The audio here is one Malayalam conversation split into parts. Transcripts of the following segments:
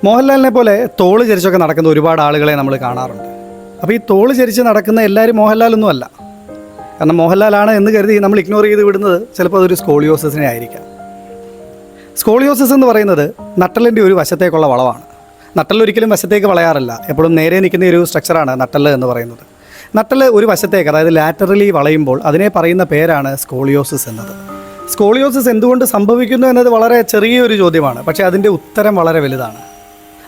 മോഹൻലാലിനെ പോലെ തോള് ചരിച്ചൊക്കെ നടക്കുന്ന ഒരുപാട് ആളുകളെ നമ്മൾ കാണാറുണ്ട്. അപ്പോൾ ഈ തോള് ചരിച്ച് നടക്കുന്ന എല്ലാവരും മോഹൻലാലൊന്നും അല്ല. കാരണം മോഹൻലാലാണ് എന്ന് കരുതി നമ്മൾ ഇഗ്നോർ ചെയ്ത് വിടുന്നത് ചിലപ്പോൾ അതൊരു സ്കോളിയോസിസിനെ ആയിരിക്കാം. സ്കോളിയോസിസ് എന്ന് പറയുന്നത് നട്ടലിൻ്റെ ഒരു വശത്തേക്കുള്ള വളവാണ്. നട്ടലൊരിക്കലും വശത്തേക്ക് വളയാറില്ല, എപ്പോഴും നേരെ നിൽക്കുന്ന ഒരു സ്ട്രക്ചറാണ് നട്ടല് എന്ന് പറയുന്നത്. നട്ടല് ഒരു വശത്തേക്ക്, അതായത് ലാറ്ററലി വളയുമ്പോൾ അതിനെ പറയുന്ന പേരാണ് സ്കോളിയോസിസ് എന്നത്. സ്കോളിയോസിസ് എന്തുകൊണ്ട് സംഭവിക്കുന്നു എന്നത് വളരെ ചെറിയൊരു ചോദ്യമാണ്, പക്ഷേ അതിൻ്റെ ഉത്തരം വളരെ വലുതാണ്.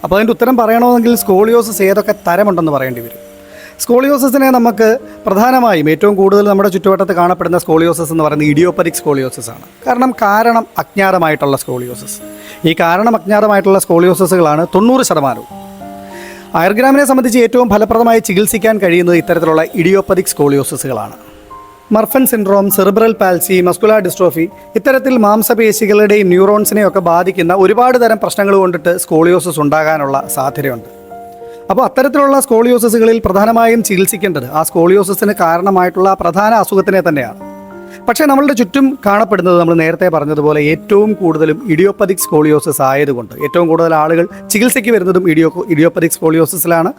അപ്പോൾ അതിൻ്റെ ഉത്തരം പറയണമെങ്കിൽ സ്കോളിയോസിസ് ഏതൊക്കെ തരമുണ്ടെന്ന് പറയേണ്ടി വരും. സ്കോളിയോസിസിനെ നമുക്ക് പ്രധാനമായും ഏറ്റവും കൂടുതൽ നമ്മുടെ ചുറ്റുവട്ടത്ത് കാണപ്പെടുന്ന സ്കോളിയോസിസ് എന്ന് പറയുന്നത് ഇഡിയോപ്പതിക് സ്കോളിയോസിസ് ആണ്. കാരണം അജ്ഞാതമായിട്ടുള്ള സ്കോളിയോസിസ്. ഈ അജ്ഞാതമായിട്ടുള്ള സ്കോളിയോസിസുകളാണ് 90%. ആയുർഗ്രാമിനെ സംബന്ധിച്ച് ഏറ്റവും ഫലപ്രദമായി ചികിത്സിക്കാൻ കഴിയുന്നത് ഇത്തരത്തിലുള്ള ഇഡിയോപ്പതിക് സ്കോളിയോസിസുകളാണ്. Marfan syndrome, cerebral palsy, muscular dystrophy, ഇത്തരത്തിൽ മാംസപേശികളുടെയും ന്യൂറോൺസിനെയും ഒക്കെ ബാധിക്കുന്ന ഒരുപാട് തരം പ്രശ്നങ്ങൾ കൊണ്ടിട്ട് സ്കോളിയോസിസ് ഉണ്ടാകാനുള്ള സാധ്യതയുണ്ട്. അപ്പോൾ അത്തരത്തിലുള്ള സ്കോളിയോസിസുകളിൽ പ്രധാനമായും ചികിത്സിക്കേണ്ടത് ആ സ്കോളിയോസിസിന് കാരണമായിട്ടുള്ള പ്രധാന അസുഖത്തിനെ തന്നെയാണ്. പക്ഷേ നമ്മളുടെ ചുറ്റും കാണപ്പെടുന്നത് നമ്മൾ നേരത്തെ പറഞ്ഞതുപോലെ ഏറ്റവും കൂടുതലും ഇഡിയോപ്പതിക് സ്കോളിയോസിസ് ആയതുകൊണ്ട് ഏറ്റവും കൂടുതൽ ആളുകൾ ചികിത്സയ്ക്ക് വരുന്നതും ഇഡിയോപ്പതിക് സ്കോളിയോസിസിലാണ്.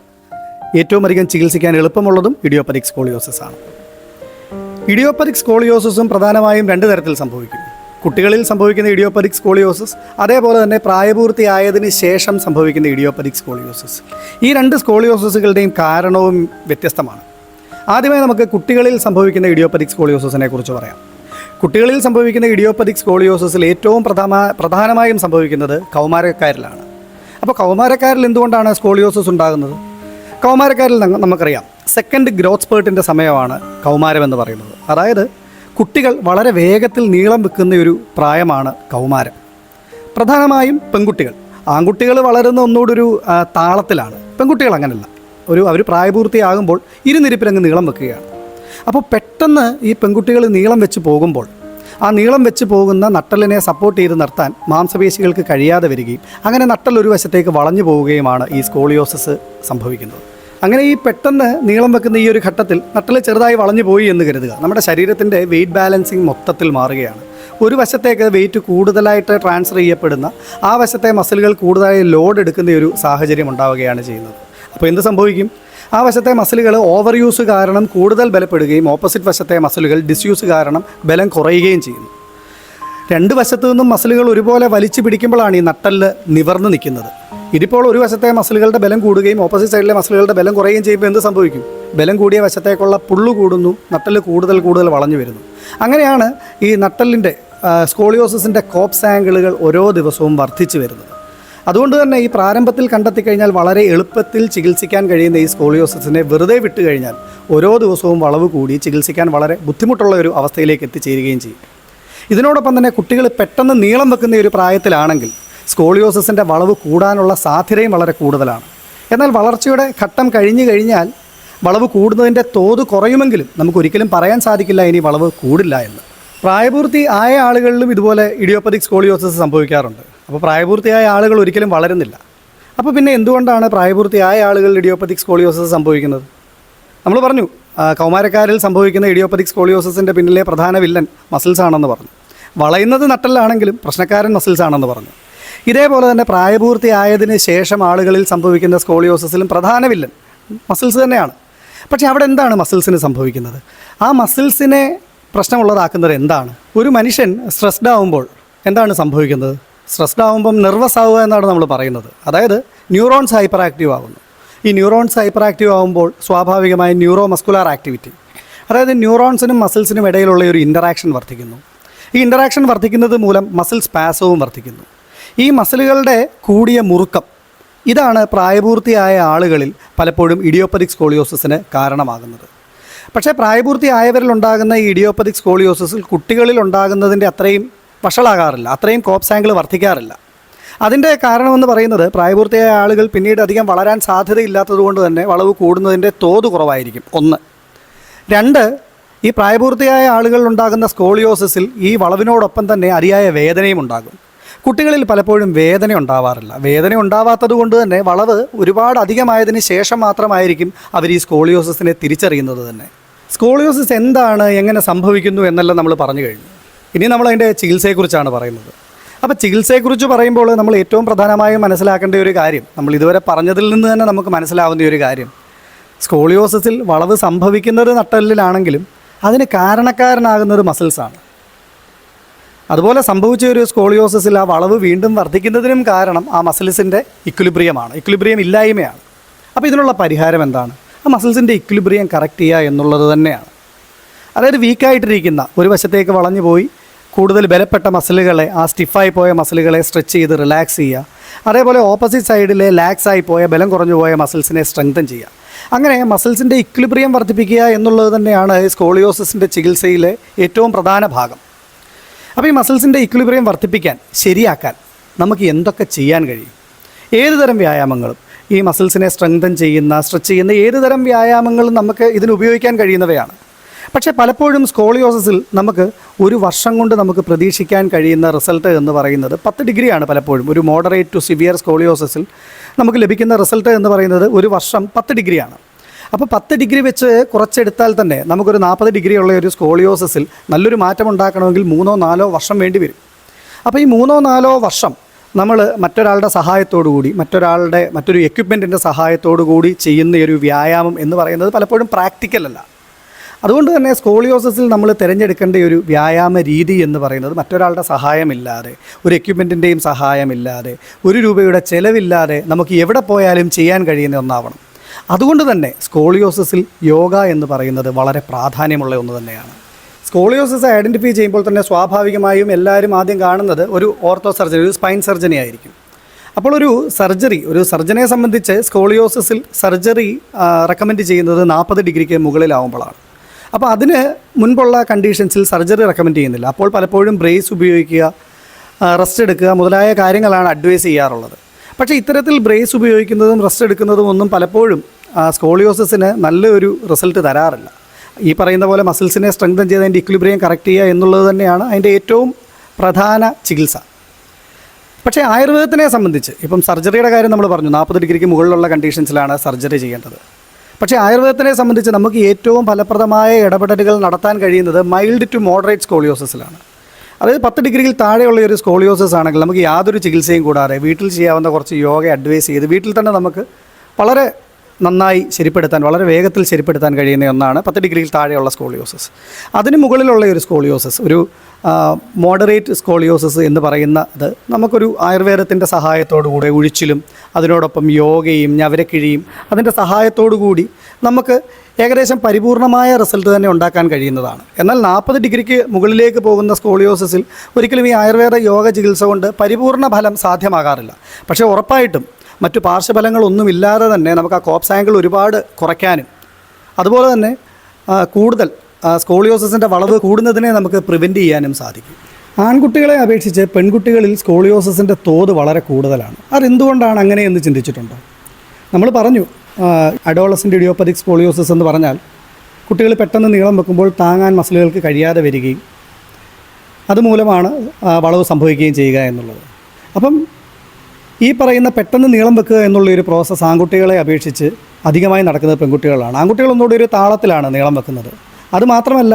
ഏറ്റവും അധികം ചികിത്സിക്കാൻ എളുപ്പമുള്ളതും ഇഡിയോപ്പതിക് സ്കോളിയോസിസ് ആണ്. ഇഡിയോപ്പതിക് സ്കോളിയോസിസും പ്രധാനമായും 2 തരത്തിൽ സംഭവിക്കും. കുട്ടികളിൽ സംഭവിക്കുന്ന ഇഡിയോപ്പതിക് സ്കോളിയോസിസ്, അതേപോലെ തന്നെ പ്രായപൂർത്തിയായതിന് ശേഷം സംഭവിക്കുന്ന ഇഡിയോപ്പതിക് സ്കോളിയോസിസ്. ഈ 2 സ്കോളിയോസിസുകളുടെയും കാരണവും വ്യത്യസ്തമാണ്. ആദ്യമായി നമുക്ക് കുട്ടികളിൽ സംഭവിക്കുന്ന ഇഡിയോപ്പതിക് സ്കോളിയോസിസിനെ കുറിച്ച് പറയാം. കുട്ടികളിൽ സംഭവിക്കുന്ന ഇഡിയോപ്പതിക് സ്കോളിയോസിസിൽ ഏറ്റവും പ്രധാനമായും സംഭവിക്കുന്നത് കൗമാരക്കാരിലാണ്. അപ്പോൾ കൗമാരക്കാരിൽ എന്തുകൊണ്ടാണ് സ്കോളിയോസിസ് ഉണ്ടാകുന്നത്? കൗമാരക്കാരിൽ നമുക്കറിയാം, സെക്കൻഡ് ഗ്രോത്ത് സ്പേർട്ടിൻ്റെ സമയമാണ് കൗമാരം എന്ന് പറയുന്നത്. അതായത് കുട്ടികൾ വളരെ വേഗത്തിൽ നീളം വെക്കുന്ന ഒരു പ്രായമാണ് കൗമാരം. പ്രധാനമായും പെൺകുട്ടികൾ. ആൺകുട്ടികൾ വളരുന്ന ഒന്നുകൂടി ഒരു താളത്തിലാണ്. പെൺകുട്ടികൾ അങ്ങനെയല്ല. അവർ പ്രായപൂർത്തിയാകുമ്പോൾ ഇരുനിരിപ്പിലങ്ങ് നീളം വെക്കുകയാണ്. അപ്പോൾ പെട്ടെന്ന് ഈ പെൺകുട്ടികൾ നീളം വെച്ച് പോകുമ്പോൾ ആ നീളം വെച്ച് പോകുന്ന നട്ടലിനെ സപ്പോർട്ട് ചെയ്ത് നിർത്താൻ മാംസപേശികൾക്ക് കഴിയാതെ വരികയും അങ്ങനെ നട്ടൽ ഒരു വശത്തേക്ക് വളഞ്ഞു പോവുകയുമാണ് ഈ സ്കോളിയോസിസ് സംഭവിക്കുന്നത്. അങ്ങനെ ഈ പെട്ടെന്ന് നീളം വെക്കുന്ന ഈ ഒരു ഘട്ടത്തിൽ നട്ടൽ ചെറുതായി വളഞ്ഞു പോയി എന്ന് കരുതുക. നമ്മുടെ ശരീരത്തിൻ്റെ വെയിറ്റ് ബാലൻസിങ് മൊത്തത്തിൽ മാറുകയാണ്. ഒരു വശത്തേക്ക് വെയിറ്റ് കൂടുതലായിട്ട് ട്രാൻസ്ഫർ ചെയ്യപ്പെടുന്ന, ആ വശത്തെ മസിലുകൾ കൂടുതലായി ലോഡ് എടുക്കുന്ന ഒരു സാഹചര്യം ഉണ്ടാവുകയാണ് ചെയ്യുന്നത്. അപ്പോൾ എന്ത് സംഭവിക്കും? ആ വശത്തെ മസിലുകൾ ഓവർ യൂസ് കാരണം കൂടുതൽ ബലപ്പെടുകയും ഓപ്പോസിറ്റ് വശത്തെ മസിലുകൾ ഡിസ്യൂസ് കാരണം ബലം കുറയുകയും ചെയ്യുന്നു. 2 വശത്തു നിന്നും മസിലുകൾ ഒരുപോലെ വലിച്ചു പിടിക്കുമ്പോഴാണ് ഈ നട്ടല് നിവർന്ന് നിൽക്കുന്നത്. ഇതിപ്പോൾ ഒരു വശത്തെ മസിലുകളുടെ ബലം കൂടുകയും ഓപ്പോസിറ്റ് സൈഡിലെ മസിലുകളുടെ ബലം കുറയുകയും ചെയ്യുമ്പോൾ എന്ത് സംഭവിക്കും? ബലം കൂടിയ വശത്തേക്കുള്ള പുള്ളു കൂടുന്നു, നട്ടല് കൂടുതൽ വളഞ്ഞു വരുന്നു. അങ്ങനെയാണ് ഈ നട്ടലിൻ്റെ സ്കോളിയോസിസിൻ്റെ കോപ്സ് ആംഗിളുകൾ ഓരോ ദിവസവും വർദ്ധിച്ചു വരുന്നത്. അതുകൊണ്ട് തന്നെ ഈ പ്രാരംഭത്തിൽ കണ്ടെത്തിക്കഴിഞ്ഞാൽ വളരെ എളുപ്പത്തിൽ ചികിത്സിക്കാൻ കഴിയുന്ന ഈ സ്കോളിയോസിസിനെ വെറുതെ വിട്ടുകഴിഞ്ഞാൽ ഓരോ ദിവസവും വളവ് കൂടി ചികിത്സിക്കാൻ വളരെ ബുദ്ധിമുട്ടുള്ള ഒരു അവസ്ഥയിലേക്ക് എത്തിച്ചേരുകയും ചെയ്യും. ഇതിനോടൊപ്പം തന്നെ കുട്ടികൾ പെട്ടെന്ന് നീളം വെക്കുന്ന ഒരു പ്രായത്തിലാണെങ്കിൽ സ്കോളിയോസിസിൻ്റെ വളവ് കൂടാനുള്ള സാധ്യതയും വളരെ കൂടുതലാണ്. എന്നാൽ വളർച്ചയുടെ ഘട്ടം കഴിഞ്ഞു കഴിഞ്ഞാൽ വളവ് കൂടുന്നതിൻ്റെ തോത് കുറയുമെങ്കിലും നമുക്കൊരിക്കലും പറയാൻ സാധിക്കില്ല ഇനി വളവ് കൂടില്ല എന്ന്. പ്രായപൂർത്തി ആയ ആളുകളിലും ഇതുപോലെ ഇഡിയോപ്പതിക് സ്കോളിയോസിസ് സംഭവിക്കാറുണ്ട്. അപ്പോൾ പ്രായപൂർത്തിയായ ആളുകൾ ഒരിക്കലും വളരുന്നില്ല. അപ്പോൾ പിന്നെ എന്തുകൊണ്ടാണ് പ്രായപൂർത്തിയായ ആളുകളിൽ ഇഡിയോപ്പതിക് സ്കോളിയോസിസ് സംഭവിക്കുന്നത്? നമ്മൾ പറഞ്ഞു, കൗമാരക്കാരിൽ സംഭവിക്കുന്ന ഇഡിയോപ്പതിക് സ്കോളിയോസിസിൻ്റെ പിന്നിലെ പ്രധാന വില്ലൻ മസിൽസ് ആണെന്ന് പറഞ്ഞു. വളയുന്നത് നട്ടലാണെങ്കിലും പ്രശ്നക്കാരൻ മസിൽസ് ആണെന്ന് പറഞ്ഞു. ഇതേപോലെ തന്നെ പ്രായപൂർത്തിയായതിന് ശേഷം ആളുകളിൽ സംഭവിക്കുന്ന സ്കോളിയോസിസിലും പ്രധാന വില്ലൻ മസിൽസ് തന്നെയാണ്. പക്ഷേ അവിടെ എന്താണ് മസിൽസിന് സംഭവിക്കുന്നത്? ആ മസിൽസിനെ പ്രശ്നമുള്ളതാക്കുന്നത് എന്താണ്? ഒരു മനുഷ്യൻ സ്ട്രെസ്ഡ് ആവുമ്പോൾ എന്താണ് സംഭവിക്കുന്നത്? സ്ട്രെസ്ഡ് ആകുമ്പം നെർവസ് ആവുക എന്നാണ് നമ്മൾ പറയുന്നത്. അതായത് ന്യൂറോൺസ് ഹൈപ്പർ ആക്റ്റീവ് ആകുന്നു. ഈ ന്യൂറോൺസ് ഹൈപ്പർ ആക്റ്റീവ് ആകുമ്പോൾ സ്വാഭാവികമായി ന്യൂറോ മസ്കുലാർ ആക്ടിവിറ്റി, അതായത് ന്യൂറോൺസിനും മസിൽസിനും ഇടയിലുള്ള ഒരു ഇൻ്ററാക്ഷൻ വർദ്ധിക്കുന്നു. ഈ ഇൻ്ററാക്ഷൻ വർദ്ധിക്കുന്നത് മൂലം മസിൽ സ്പാസവും വർദ്ധിക്കുന്നു. ഈ മസിലുകളുടെ കൂടിയ മുറുക്കം, ഇതാണ് പ്രായപൂർത്തിയായ ആളുകളിൽ പലപ്പോഴും ഇഡിയോപ്പതിക് സ്കോളിയോസിസിന് കാരണമാകുന്നത്. പക്ഷേ പ്രായപൂർത്തിയായവരിൽ ഉണ്ടാകുന്ന ഈ ഇഡിയോപ്പതിക് സ്കോളിയോസിസിൽ കുട്ടികളിൽ ഉണ്ടാകുന്നതിൻ്റെ അത്രയും വഷളാകാറില്ല, അത്രയും കോപ്സ് ആംഗിൾ വർദ്ധിക്കാറില്ല. അതിൻ്റെ കാരണമെന്ന് പറയുന്നത് പ്രായപൂർത്തിയായ ആളുകൾ പിന്നീട് അധികം വളരാൻ സാധ്യതയില്ലാത്തതുകൊണ്ട് തന്നെ വളവ് കൂടുന്നതിൻ്റെ തോത് കുറവായിരിക്കും. 1. 2, ഈ പ്രായപൂർത്തിയായ ആളുകളിൽ ഉണ്ടാകുന്ന സ്കോളിയോസിസിൽ ഈ വളവിനോടൊപ്പം തന്നെ അതിയായ വേദനയും ഉണ്ടാകും. കുട്ടികളിൽ പലപ്പോഴും വേദന ഉണ്ടാവാറില്ല. വേദന ഉണ്ടാവാത്തത് കൊണ്ട് തന്നെ വളവ് ഒരുപാട് അധികമായതിന് ശേഷം മാത്രമായിരിക്കും അവർ ഈ സ്കോളിയോസിസിനെ തിരിച്ചറിയുന്നത് തന്നെ. സ്കോളിയോസിസ് എന്താണ്, എങ്ങനെ സംഭവിക്കുന്നു എന്നെല്ലാം നമ്മൾ പറഞ്ഞു കഴിഞ്ഞു. ഇനി നമ്മൾ അതിൻ്റെ ചികിത്സയെക്കുറിച്ചാണ് പറയുന്നത്. അപ്പോൾ ചികിത്സയെക്കുറിച്ച് പറയുമ്പോൾ നമ്മൾ ഏറ്റവും പ്രധാനമായും മനസ്സിലാക്കേണ്ട ഒരു കാര്യം, നമ്മൾ ഇതുവരെ പറഞ്ഞതിൽ നിന്ന് തന്നെ നമുക്ക് മനസ്സിലാവുന്ന ഒരു കാര്യം, സ്കോളിയോസിസിൽ വളവ് സംഭവിക്കുന്നത് നട്ടെല്ലിലാണെങ്കിലും അതിന് കാരണക്കാരനാകുന്നത് മസിൽസാണ്. അതുപോലെ സംഭവിച്ച ഒരു സ്കോളിയോസിസിൽ ആ വളവ് വീണ്ടും വർദ്ധിക്കുന്നതിനും കാരണം ആ മസിൽസിൻ്റെ ഇക്വിലിബ്രിയം ഇല്ലായ്മയാണ്. അപ്പോൾ ഇതിനുള്ള പരിഹാരം എന്താണ്? ആ മസിൽസിൻ്റെ ഇക്വിലിബ്രിയം കറക്റ്റ് ചെയ്യുക എന്നുള്ളത് തന്നെയാണ്. അതായത് വീക്കായിട്ടിരിക്കുന്ന, ഒരു വശത്തേക്ക് വളഞ്ഞു പോയി കൂടുതൽ ബലപ്പെട്ട മസിലുകളെ, ആ സ്റ്റിഫായി പോയ മസിലുകളെ സ്ട്രെച്ച് ചെയ്ത് റിലാക്സ് ചെയ്യുക. അതേപോലെ ഓപ്പോസിറ്റ് സൈഡിലെ ലാക്സായി പോയ, ബലം കുറഞ്ഞു പോയ മസിൽസിനെ സ്ട്രെങ്തൻ ചെയ്യുക. അങ്ങനെ മസിൽസിൻ്റെ ഇക്വിലിബ്രിയം വർദ്ധിപ്പിക്കുക എന്നുള്ളത് തന്നെയാണ് സ്കോളിയോസിസിൻ്റെ ചികിത്സയിലെ ഏറ്റവും പ്രധാന ഭാഗം. അപ്പോൾ ഈ മസിൽസിൻ്റെ ഇക്വിലിബ്രിയം വർദ്ധിപ്പിക്കാൻ, ശരിയാക്കാൻ നമുക്ക് എന്തൊക്കെ ചെയ്യാൻ കഴിയും? ഏത് തരം വ്യായാമങ്ങളും, ഈ മസിൽസിനെ സ്ട്രെങ്തൻ ചെയ്യുന്ന, സ്ട്രെച്ച് ചെയ്യുന്ന ഏത് തരം വ്യായാമങ്ങളും നമുക്ക് ഇതിന് ഉപയോഗിക്കാൻ കഴിയുന്നവയാണ്. പക്ഷേ പലപ്പോഴും സ്കോളിയോസിസിൽ നമുക്ക് ഒരു വർഷം കൊണ്ട് നമുക്ക് പ്രതീക്ഷിക്കാൻ കഴിയുന്ന റിസൾട്ട് എന്ന് പറയുന്നത് 10 ഡിഗ്രിയാണ്. പലപ്പോഴും ഒരു മോഡറേറ്റ് ടു സിവിയർ സ്കോളിയോസിസിൽ നമുക്ക് ലഭിക്കുന്ന റിസൾട്ട് എന്ന് പറയുന്നത് ഒരു വർഷം 10 ഡിഗ്രിയാണ്. അപ്പോൾ 10 ഡിഗ്രി വെച്ച് കുറച്ചെടുത്താൽ തന്നെ നമുക്കൊരു 40 ഡിഗ്രി ഉള്ള ഒരു സ്കോളിയോസിസിൽ നല്ലൊരു മാറ്റം ഉണ്ടാക്കണമെങ്കിൽ 3-4 വർഷം വേണ്ടി വരും. അപ്പോൾ ഈ 3-4 വർഷം നമ്മൾ മറ്റൊരാളുടെ സഹായത്തോടു കൂടി, മറ്റൊരു എക്യുപ്മെൻറ്റിൻ്റെ സഹായത്തോടു കൂടി ചെയ്യുന്ന ഒരു വ്യായാമം എന്ന് പറയുന്നത് പലപ്പോഴും പ്രാക്ടിക്കലല്ല. അതുകൊണ്ട് തന്നെ സ്കോളിയോസിസിൽ നമ്മൾ തിരഞ്ഞെടുക്കേണ്ട ഒരു വ്യായാമ രീതി എന്ന് പറയുന്നത് മറ്റൊരാളുടെ സഹായമില്ലാതെ, ഒരു എക്യുപ്മെൻറ്റിൻ്റെയും സഹായമില്ലാതെ, 1 രൂപയുടെ ചിലവില്ലാതെ നമുക്ക് എവിടെ പോയാലും ചെയ്യാൻ കഴിയുന്ന ഒന്നാവണം. അതുകൊണ്ട് തന്നെ സ്കോളിയോസിസിൽ യോഗ എന്ന് പറയുന്നത് വളരെ പ്രാധാന്യമുള്ള ഒന്ന് തന്നെയാണ്. സ്കോളിയോസിസ് ഐഡൻറ്റിഫൈ ചെയ്യുമ്പോൾ തന്നെ സ്വാഭാവികമായും എല്ലാവരും ആദ്യം കാണുന്നത് ഒരു ഓർത്തോ സർജറി, ഒരു സ്പൈൻ സർജറി ആയിരിക്കും. അപ്പോൾ ഒരു സർജനെ സംബന്ധിച്ച് സ്കോളിയോസിസിൽ സർജറി റെക്കമെൻഡ് ചെയ്യുന്നത് 40 ഡിഗ്രിക്ക് മുകളിലാവുമ്പോഴാണ്. അപ്പോൾ അതിന് മുൻപുള്ള കണ്ടീഷൻസിൽ സർജറി റെക്കമെൻഡ് ചെയ്യുന്നില്ല. അപ്പോൾ പലപ്പോഴും ബ്രേസ് ഉപയോഗിക്കുക, റെസ്റ്റ് എടുക്കുക മുതലായ കാര്യങ്ങളാണ് അഡ്വൈസ് ചെയ്യാറുള്ളത്. പക്ഷേ ഇത്തരത്തിൽ ബ്രേസ് ഉപയോഗിക്കുന്നതും റെസ്റ്റ് എടുക്കുന്നതും ഒന്നും പലപ്പോഴും സ്കോളിയോസിസിന് നല്ലൊരു റിസൾട്ട് തരാറില്ല. ഈ പറയുന്ന പോലെ മസിൽസിനെ സ്ട്രെങ്തൻ ചെയ്ത് അതിൻ്റെ ഇക്വിലിബ്രിയം കറക്റ്റ് ചെയ്യുക എന്നുള്ളത് തന്നെയാണ് അതിൻ്റെ ഏറ്റവും പ്രധാന ചികിത്സ. പക്ഷേ ആയുർവേദത്തിനെ സംബന്ധിച്ച് ഇപ്പം സർജറിയുടെ കാര്യം നമ്മൾ പറഞ്ഞു, 40 ഡിഗ്രിക്ക് മുകളിലുള്ള കണ്ടീഷൻസിലാണ് സർജറി ചെയ്യേണ്ടത്. പക്ഷേ ആയുർവേദത്തിനെ സംബന്ധിച്ച് നമുക്ക് ഏറ്റവും ഫലപ്രദമായ ഇടപെടലുകൾ നടത്താൻ കഴിയുന്നത് മൈൽഡ് ടു മോഡറേറ്റ് സ്കോളിയോസിസിലാണ്. അതായത് 10 ഡിഗ്രിയിൽ താഴെയുള്ള ഒരു സ്കോളിയോസിസ് ആണെങ്കിൽ നമുക്ക് യാതൊരു ചികിത്സയും കൂടാതെ വീട്ടിൽ ചെയ്യാവുന്ന കുറച്ച് യോഗ അഡ്വൈസ് ചെയ്ത് വീട്ടിൽ തന്നെ നമുക്ക് വളരെ നന്നായി ശരിപ്പെടുത്താൻ, വളരെ വേഗത്തിൽ ശരിപ്പെടുത്താൻ കഴിയുന്ന ഒന്നാണ് 10 ഡിഗ്രിയിൽ താഴെയുള്ള സ്കോളിയോസിസ്. അതിന് മുകളിലുള്ള ഒരു സ്കോളിയോസിസ്, ഒരു മോഡറേറ്റ് സ്കോളിയോസിസ് എന്ന് പറയുന്നത് നമുക്കൊരു ആയുർവേദത്തിൻ്റെ സഹായത്തോടുകൂടി, ഉഴിച്ചിലും അതിനോടൊപ്പം യോഗയും ഞവരക്കിഴിയും അതിൻ്റെ സഹായത്തോടു കൂടി നമുക്ക് ഏകദേശം പരിപൂർണമായ റിസൾട്ട് തന്നെ ഉണ്ടാക്കാൻ കഴിയുന്നതാണ്. എന്നാൽ 40 ഡിഗ്രിക്ക് മുകളിലേക്ക് പോകുന്ന സ്കോളിയോസിസിൽ ഒരിക്കലും ഈ ആയുർവേദ യോഗ ചികിത്സ കൊണ്ട് പരിപൂർണ ഫലം സാധ്യമാകാറില്ല. പക്ഷേ ഉറപ്പായിട്ടും മറ്റു പാർശ്വഫലങ്ങളൊന്നുമില്ലാതെ തന്നെ നമുക്ക് ആ കോപ്സ് ആംഗിൾ ഒരുപാട് കുറയ്ക്കാനും അതുപോലെ തന്നെ കൂടുതൽ സ്കോളിയോസിസിൻ്റെ വളവ് കൂടുന്നതിനെ നമുക്ക് പ്രിവെൻറ്റ് ചെയ്യാനും സാധിക്കും. ആൺകുട്ടികളെ അപേക്ഷിച്ച് പെൺകുട്ടികളിൽ സ്കോളിയോസിസിൻ്റെ തോത് വളരെ കൂടുതലാണ്. അതെന്തുകൊണ്ടാണ് അങ്ങനെയെന്ന് ചിന്തിച്ചിട്ടുണ്ടോ? നമ്മൾ പറഞ്ഞു അഡോളസൻ്റ് ഇഡിയോപ്പതിക് സ്കോളിയോസിസ് എന്ന് പറഞ്ഞാൽ കുട്ടികൾ പെട്ടെന്ന് നീളം വെക്കുമ്പോൾ താങ്ങാൻ മസിലുകൾക്ക് കഴിയാതെ വരികയും അതുമൂലമാണ് വളവ് സംഭവിക്കുകയും ചെയ്യുക എന്നുള്ളത്. അപ്പം ഈ പറയുന്ന പെട്ടെന്ന് നീളം വെക്കുക എന്നുള്ളൊരു പ്രോസസ്സ് ആൺകുട്ടികളെ അപേക്ഷിച്ച് അധികമായി നടക്കുന്നത് പെൺകുട്ടികളാണ്. ആൺകുട്ടികളൊന്നുകൂടി ഒരു താളത്തിലാണ് നീളം വെക്കുന്നത്. അതുമാത്രമല്ല,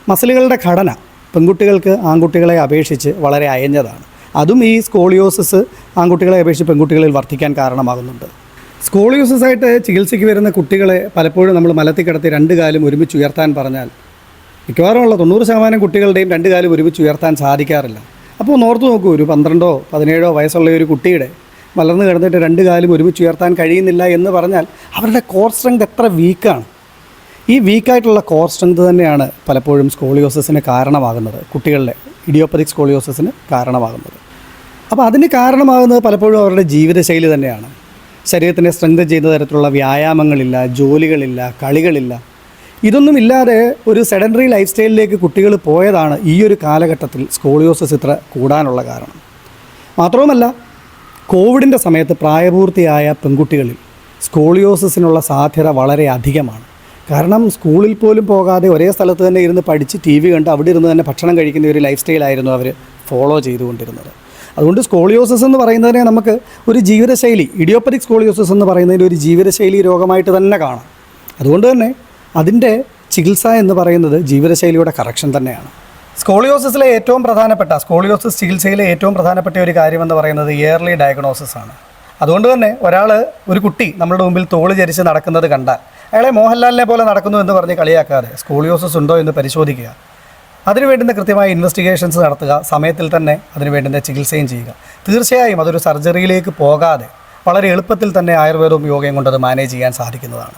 മസിലുകളുടെ ഘടന പെൺകുട്ടികൾക്ക് ആൺകുട്ടികളെ അപേക്ഷിച്ച് വളരെ അയഞ്ഞതാണ്. അതും ഈ സ്കോളിയോസിസ് ആൺകുട്ടികളെ അപേക്ഷിച്ച് പെൺകുട്ടികളിൽ വർദ്ധിക്കാൻ കാരണമാകുന്നുണ്ട്. സ്കോളിയോസിസായിട്ട് ചികിത്സയ്ക്ക് വരുന്ന കുട്ടികളെ പലപ്പോഴും നമ്മൾ മലത്തിൽ കിടത്തി 2 കാലും ഒരുമിച്ച് ഉയർത്താൻ പറഞ്ഞാൽ മിക്കവാറുമുള്ള 90% കുട്ടികളുടെയും 2 കാലും ഒരുമിച്ച് ഉയർത്താൻ സാധിക്കാറില്ല. അപ്പോൾ ഓർത്ത് നോക്കൂ, ഒരു 12-17 വയസ്സുള്ള ഒരു കുട്ടിയുടെ വളർന്നു കിടന്നിട്ട് 2 കാലും ഒരുമിച്ച് ഉയർത്താൻ കഴിയുന്നില്ല എന്ന് പറഞ്ഞാൽ അവരുടെ കോർ സ്ട്രെങ്ത് എത്ര വീക്കാണ്. ഈ വീക്കായിട്ടുള്ള കോർ സ്ട്രെങ്ത് തന്നെയാണ് പലപ്പോഴും സ്കോളിയോസിസിന് കാരണമാകുന്നത്, കുട്ടികളിലെ ഇഡിയോപ്പതിക് സ്കോളിയോസിസിന് കാരണമാകുന്നത്. അപ്പോൾ അതിന് കാരണമാകുന്നത് പലപ്പോഴും അവരുടെ ജീവിതശൈലി തന്നെയാണ്. ശരീരത്തിനെ സ്ട്രെങ്തൻ ചെയ്യുന്ന തരത്തിലുള്ള വ്യായാമങ്ങളില്ല, ജോലികളില്ല, കളികളില്ല. ഇതൊന്നുമില്ലാതെ ഒരു സെഡൻറ്ററി ലൈഫ് സ്റ്റൈലിലേക്ക് കുട്ടികൾ പോയതാണ് ഈ ഒരു കാലഘട്ടത്തിൽ സ്കോളിയോസിസ് ഇത്ര കൂടാനുള്ള കാരണം. മാത്രവുമല്ല, കോവിഡിൻ്റെ സമയത്ത് പ്രായപൂർത്തിയായ പെൺകുട്ടികളിൽ സ്കോളിയോസിസിനുള്ള സാധ്യത വളരെ അധികമാണ്. കാരണം സ്കൂളിൽ പോലും പോകാതെ ഒരേ സ്ഥലത്ത് തന്നെ ഇരുന്ന് പഠിച്ച് TV കണ്ട് അവിടെ ഇരുന്ന് തന്നെ ഭക്ഷണം കഴിക്കുന്ന ഒരു ലൈഫ് സ്റ്റൈലായിരുന്നു അവർ ഫോളോ ചെയ്തുകൊണ്ടിരുന്നത്. അതുകൊണ്ട് സ്കോളിയോസിസ് എന്ന് പറയുന്നതിനെ നമുക്ക് ഒരു ജീവിതശൈലി, ഇഡിയോപ്പതിക് സ്കോളിയോസിസ് എന്ന് പറയുന്നതിന് ഒരു ജീവിതശൈലി രോഗമായിട്ട് തന്നെ കാണാം. അതുകൊണ്ട് തന്നെ അതിൻ്റെ ചികിത്സ എന്ന് പറയുന്നത് ജീവിതശൈലിയുടെ കറക്ഷൻ തന്നെയാണ്. സ്കോളിയോസിസിലെ ഏറ്റവും പ്രധാനപ്പെട്ട സ്കോളിയോസിസ് ചികിത്സയിലെ ഏറ്റവും പ്രധാനപ്പെട്ട ഒരു കാര്യമെന്ന് പറയുന്നത് ഇയർലി ഡയഗ്നോസിസ് ആണ്. അതുകൊണ്ട് തന്നെ ഒരു കുട്ടി നമ്മുടെ മുമ്പിൽ തോള് ചരിച്ച് നടക്കുന്നത് കണ്ടാൽ അയാളെ മോഹൻലാലിനെ പോലെ നടക്കുന്നു എന്ന് പറഞ്ഞ് കളിയാക്കാതെ സ്കോളിയോസിസ് ഉണ്ടോ എന്ന് പരിശോധിക്കുക. അതിനു വേണ്ടുന്ന കൃത്യമായ ഇൻവെസ്റ്റിഗേഷൻസ് നടത്തുക, സമയത്തിൽ തന്നെ അതിന് വേണ്ടുന്ന ചികിത്സയും ചെയ്യുക. തീർച്ചയായും അതൊരു സർജറിയിലേക്ക് പോകാതെ വളരെ എളുപ്പത്തിൽ തന്നെ ആയുർവേദവും യോഗയും കൊണ്ട് അത് മാനേജ് ചെയ്യാൻ സാധിക്കുന്നതാണ്.